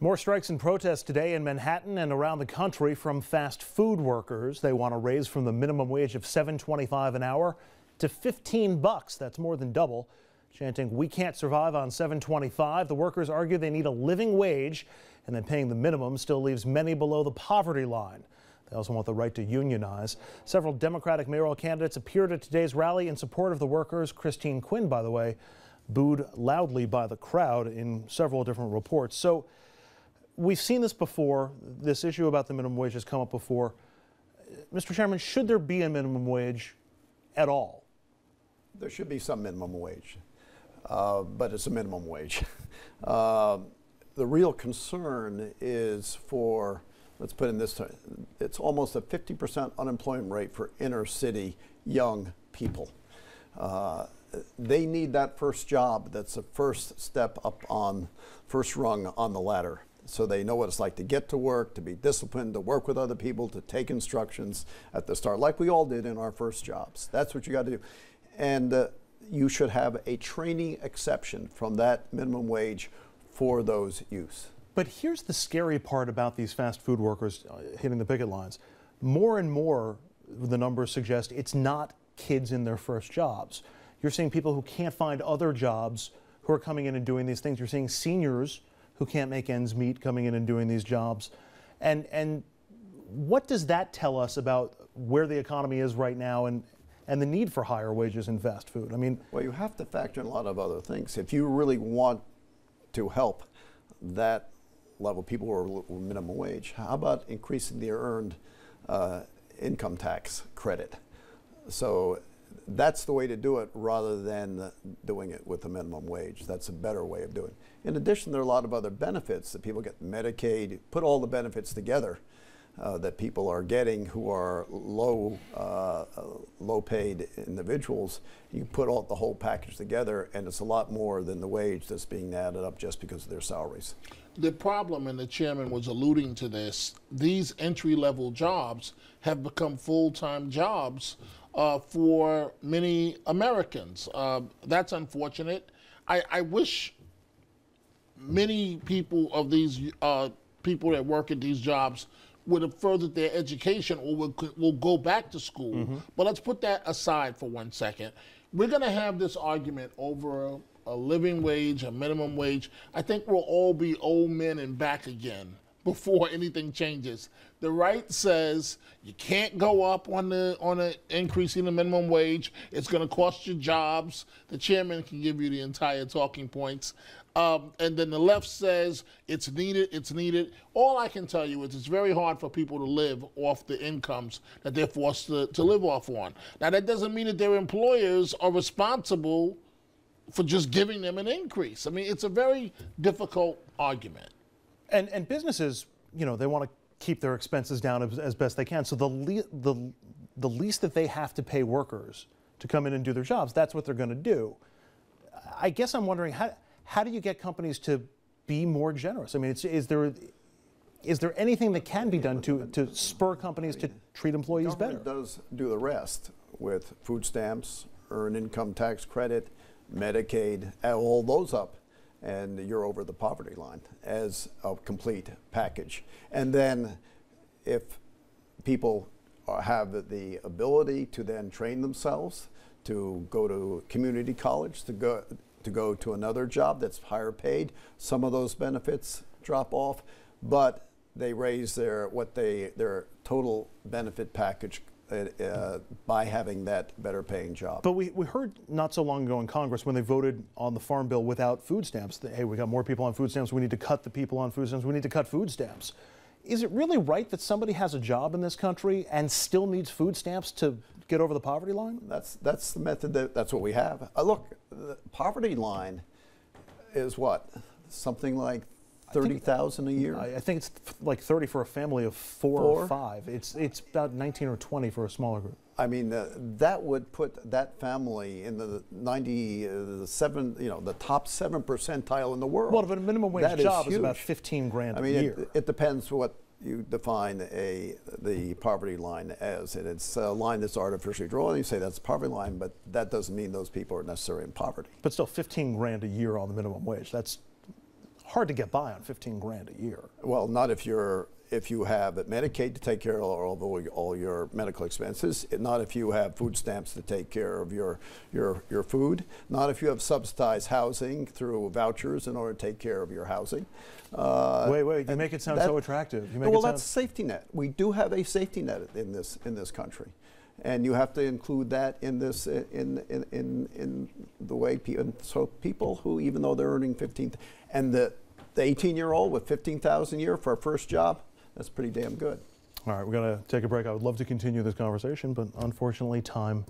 More strikes and protests today in Manhattan and around the country from fast food workers. They want to raise from the minimum wage of $7.25 an hour to $15. That's more than double. Chanting, "We can't survive on $7.25." The workers argue they need a living wage, and that paying the minimum still leaves many below the poverty line. They also want the right to unionize. Several Democratic mayoral candidates appeared at today's rally in support of the workers. Christine Quinn, by the way, booed loudly by the crowd in several different reports. So we've seen this before. This issue about the minimum wage has come up before. Mr. Chairman, should there be a minimum wage at all? There should be some minimum wage, but it's a minimum wage. The real concern is for, let's put it in this term, it's almost a 50% unemployment rate for inner city young people. They need that first job. That's the first step up on, first rung on the ladder. So they know what it's like to get to work, to be disciplined, to work with other people, to take instructions at the start, like we all did in our first jobs. That's what you got to do. And you should have a training exception from that minimum wage for those youth. But here's the scary part about these fast food workers hitting the picket lines. More and more, the numbers suggest it's not kids in their first jobs. You're seeing people who can't find other jobs who are coming in and doing these things. You're seeing seniors who can't make ends meet coming in and doing these jobs. And what does that tell us about where the economy is right now and the need for higher wages in fast food? I mean, well, you have to factor in a lot of other things. If you really want to help that level, people who are minimum wage, how about increasing the earned income tax credit? So that's the way to do it rather than doing it with the minimum wage. That's a better way of doing it. In addition, there are a lot of other benefits that people get. Medicaid, put all the benefits together that people are getting who are low-paid individuals. You put the whole package together, and it's a lot more than the wage that's being added up just because of their salaries. The problem, and the chairman was alluding to this, these entry-level jobs have become full-time jobs for many Americans. That's unfortunate. I wish many people of these people that work at these jobs would have furthered their education or will go back to school. Mm-hmm. But let's put that aside for 1 second. We're going to have this argument over a living wage, a minimum wage. I think we'll all be old men and back again before anything changes. The right says you can't go up on the increasing the minimum wage. It's going to cost you jobs. The chairman can give you the entire talking points. And then the left says it's needed, it's needed. All I can tell you is it's very hard for people to live off the incomes that they're forced to live off on. Now, that doesn't mean that their employers are responsible for just giving them an increase. I mean, it's a very difficult argument. And businesses, you know, they want to keep their expenses down as best they can. So the least that they have to pay workers to come in and do their jobs, that's what they're going to do. I guess I'm wondering, how do you get companies to be more generous? I mean, is there anything that can be done to spur companies to treat employees better? The government does do the rest with food stamps, earned income tax credit, Medicaid, add all those up, and you're over the poverty line as a complete package. And then if people have the ability to then train themselves, to go to community college, to go to another job that's higher paid, some of those benefits drop off, but they raise their total benefit package by having that better paying job. But we heard not so long ago in Congress when they voted on the Farm Bill without food stamps that, hey, we got more people on food stamps, we need to cut the people on food stamps, we need to cut food stamps. Is it really right that somebody has a job in this country and still needs food stamps to get over the poverty line? That's the method, that's what we have. Look, the poverty line is what? Something like 30,000 a year? I think it's like 30 for a family of four or five. It's about 19 or 20 for a smaller group. I mean, that would put that family in the top 7 percentile in the world. Well, but a minimum wage job is about 15 grand a year. It depends what you define the poverty line as. And it's a line that's artificially drawn. You say that's a poverty line, but that doesn't mean those people are necessarily in poverty. But still, 15 grand a year on the minimum wage. That's hard to get by on 15 grand a year. Well, not if you have Medicaid to take care of all your medical expenses, not if you have food stamps to take care of your food, not if you have subsidized housing through vouchers in order to take care of your housing. Wait, you make it sound so attractive. That's a safety net. We do have a safety net in this country. And you have to include that in this in the way so people who, even though they're earning 15, and the 18-year-old with 15,000 a year for a first job, that's pretty damn good. All right, we're going to take a break. I would love to continue this conversation, but unfortunately time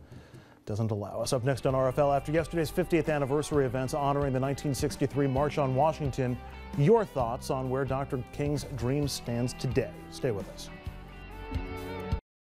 doesn't allow us. Up next on RFL, after yesterday's 50th anniversary events honoring the 1963 March on Washington, your thoughts on where Dr. King's dream stands today. Stay with us.